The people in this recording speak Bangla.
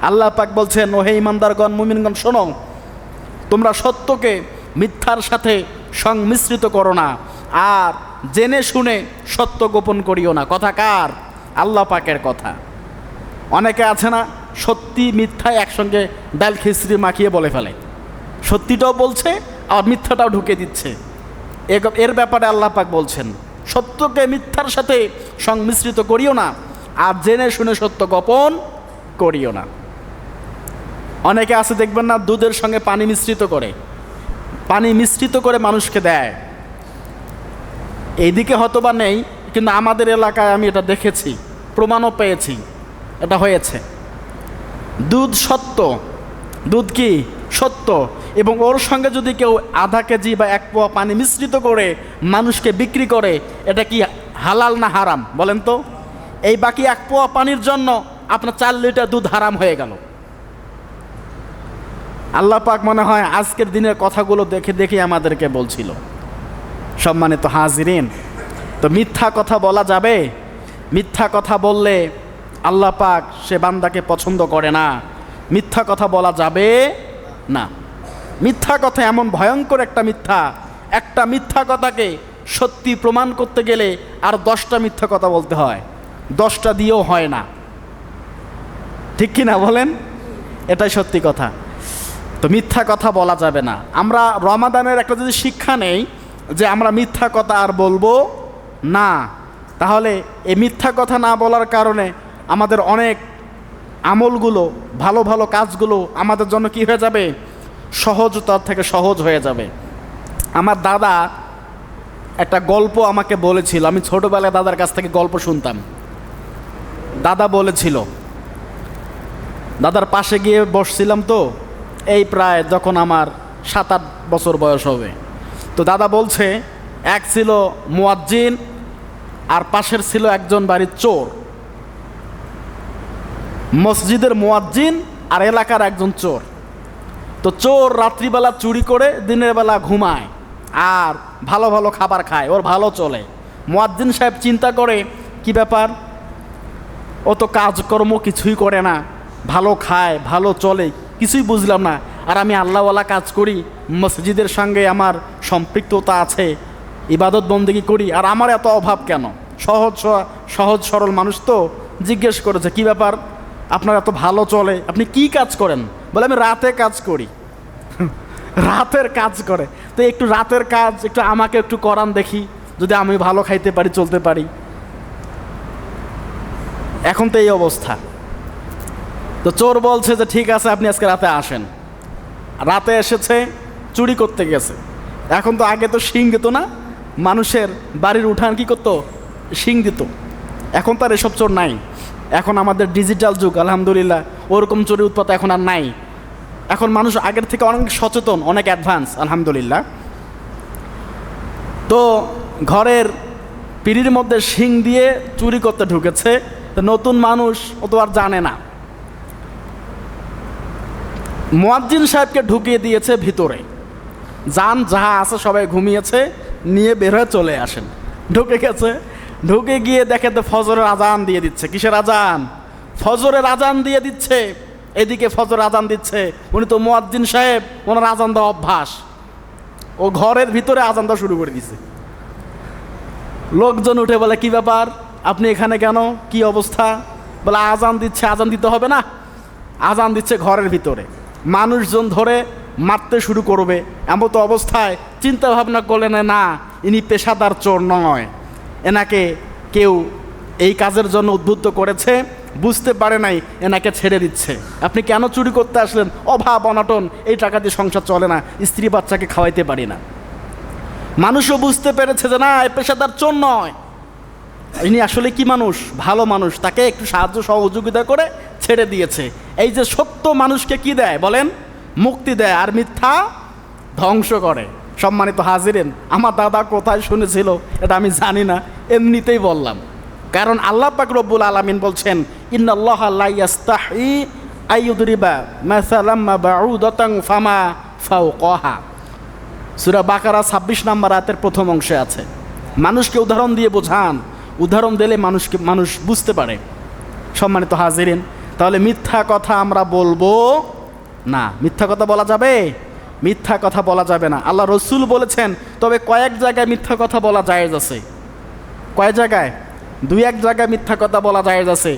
আল্লাহ পাক বলছেন, ওহে ইমানদারগণ, মুমিনগণ, শোনো, তোমরা সত্যকে মিথ্যার সাথে সংমিশ্রিত করো না, আর জেনে শুনে সত্য গোপন করিও না। কথা কার? আল্লাহ পাকের কথা। অনেকে আছে না, সত্যি মিথ্যায় একসঙ্গে ডাল খিচড়ি মাখিয়ে বলে ফেলে, সত্যিটাও বলছে আর মিথ্যাটাও ঢুকে দিচ্ছে। এর ব্যাপারে আল্লাহ পাক বলছেন, সত্যকে মিথ্যার সাথে সংমিশ্রিত করিও না, আর জেনে শুনে সত্য গোপন করিও না। অনেকে আছে দেখবেন না, দুধের সঙ্গে পানি মিশ্রিত করে মানুষকে দেয়। এইদিকে হয়তোবা নেই, কিন্তু আমাদের এলাকায় আমি এটা দেখেছি, প্রমাণও পেয়েছি এটা হয়েছে। দুধ সত্য, দুধ কি সত্য, এবং ওর সঙ্গে যদি কেউ আধা কেজি বা 1 পোয়া পানি মিশ্রিত করে মানুষকে বিক্রি করে, এটা কি হালাল না হারাম বলেন তো? এই বাকি 1 পোয়া পানির জন্য আপনার 4 লিটার দুধ হারাম হয়ে গেল। আল্লাহ পাক মনে হয় আজকের দিনের কথাগুলো দেখে দেখে আমাদেরকে বলছিল। সম্মানিত হাজিরিন, তো মিথ্যা কথা বলা যাবে? মিথ্যা কথা বললে আল্লাহ পাক সে বান্দাকে পছন্দ করে না। মিথ্যা কথা বলা যাবে না। মিথ্যা কথা এমন ভয়ঙ্কর একটা মিথ্যা কথাকে সত্যি প্রমাণ করতে গেলে আর 10টা মিথ্যা কথা বলতে হয়, 10টা দিয়েও হয় না। ঠিক কি না বলেন? এটাই সত্যি কথা। তো মিথ্যা কথা বলা যাবে না। আমরা রমাদানের একটা যদি শিক্ষা নেই যে আমরা মিথ্যা কথা আর বলবো না, তাহলে এই মিথ্যা কথা না বলার কারণে আমাদের অনেক আমলগুলো, ভালো ভালো কাজগুলো আমাদের জন্য কি হয়ে যাবে? সহজতার থেকে সহজ হয়ে যাবে। আমার দাদা একটা গল্প আমাকে বলেছিল, আমি ছোটোবেলায় দাদার কাছ থেকে গল্প শুনতাম। দাদা বলেছিল, দাদার পাশে গিয়ে বসছিলাম, তো এই প্রায় যখন আমার 7-8 বছর বয়স হবে, তো দাদা বলছে, এক ছিল মুয়াজ্জিন আর পাশের ছিল একজন বাড়ির চোর। মসজিদের মুয়াজ্জিন আর এলাকার একজন চোর। তো চোর রাত্রিবেলা চুরি করে দিনের বেলা ঘুমায় আর ভালো ভালো খাবার খায়, ওর ভালো চলে। মুয়াজ্জিন সাহেব চিন্তা করে, কি ব্যাপার, ও তো কাজকর্ম কিছুই করে না, ভালো খায়, ভালো চলে, কিছুই বুঝলাম না, আর আমি আল্লাহওয়ালা কাজ করি, মসজিদের সঙ্গে আমার সম্পৃক্ততা আছে, ইবাদত বন্দেগী করি, আর আমার এত অভাব কেন? সহজ সরল মানুষ তো জিজ্ঞেস করেছে, কি ব্যাপার, আপনার এত ভালো চলে, আপনি কি কাজ করেন? বলে, আমি রাতে কাজ করি। রাতের কাজ করে, তো একটু রাতের কাজ একটু আমাকে একটু করান দেখি, যদি আমি ভালো খাইতে পারি, চলতে পারি। এখন তো এই অবস্থা। তো চোর বলছে যে ঠিক আছে, আপনি আজকে রাতে আসেন। রাতে এসেছে, চুরি করতে গেছে। এখন তো আগে তো শিং দিত না, মানুষের বাড়ির উঠান কি করতো? শিং দিত। এখন তো আর এসব চোর নাই, এখন আমাদের ডিজিটাল যুগ, আলহামদুলিল্লাহ, ওরকম চুরি উৎপাত এখন আর নাই। এখন মানুষ আগের থেকে অনেক সচেতন, অনেক অ্যাডভান্স, আলহামদুলিল্লাহ। তো ঘরের পিঁড়ির মধ্যে শিং দিয়ে চুরি করতে ঢুকেছে। তো নতুন মানুষ, ও তো আর জানে না। মুয়াজ্জিন সাহেবকে ঢুকিয়ে দিয়েছে ভিতরে, যান যাহা আছে সবাই ঘুমিয়েছে, নিয়ে বের হয়ে চলে আসেন। ঢুকে গেছে, ঢুকে গিয়ে দেখে তো ফজরের আজান দিয়ে দিচ্ছে। কিসের আজান? ফজরের আজান দিয়ে দিচ্ছে। এদিকে ফজর আজান দিচ্ছে, উনি তো মুয়াজ্জিন সাহেব, ওনার আজান দেওয়া অভ্যাস, ও ঘরের ভিতরে আজান দেওয়া শুরু করে দিছে। লোকজন উঠে বলে, কি ব্যাপার, আপনি এখানে কেন, কি অবস্থা? বলে, আজান দিচ্ছে, আজান দিতে হবে না, আজান দিচ্ছে ঘরের ভিতরে। মানুষজন ধরে মারতে শুরু করবে। এমন তো অবস্থায় চিন্তা ভাবনা করলেন, না, ইনি পেশাদার চোর নয়, এনাকে কেউ এই কাজের জন্য উদ্বুদ্ধ করেছে, বুঝতে পারে নাই, এনাকে ছেড়ে দিচ্ছে। আপনি কেন চুরি করতে আসলেন? অভাব অনটন, এই টাকা দিয়ে সংসার চলে না, স্ত্রী বাচ্চাকে খাওয়াইতে পারি না। মানুষও বুঝতে পেরেছে যে না, এই পেশাদার চোর নয়, ইনি আসলে কি মানুষ, ভালো মানুষ, তাকে একটু সাহায্য সহযোগিতা করে ছেড়ে দিয়েছে। এই যে সত্য মানুষকে কি দেয় বলেন? মুক্তি দেয়, আর মিথ্যা ধ্বংস করে। সম্মানিত হাজিরিন, আমার দাদা কোথায় শুনেছিল এটা আমি জানি না, এমনিতেই বললাম। কারণ আল্লাহ পাক রব্বুল আলামিন বলছেন, ইন্নাল্লাহা লা ইয়াস্তাহি আইয়ুদরিবা মাসালাম বাউদাতান ফামা ফাওকাহা। সূরা বাকারা 26 নম্বর আয়াতের প্রথম অংশে আছে। মানুষকে উদাহরণ দিয়ে বোঝান, উদাহরণ দিলে মানুষ বুঝতে পারে। সম্মানিত হাজিরিন, তাহলে মিথ্যা কথা আমরা বলবো না। মিথ্যা কথা বলা যাবে? মিথ্যা কথা বলা যাবে না। আল্লাহ রসুল বলেছেন, তবে কয়েক জায়গায় মিথ্যা কথা বলা জায়েজ আছে। কয় জায়গায়? 2-1 জায়গায় মিথ্যা কথা বলা জায়েজ আছে।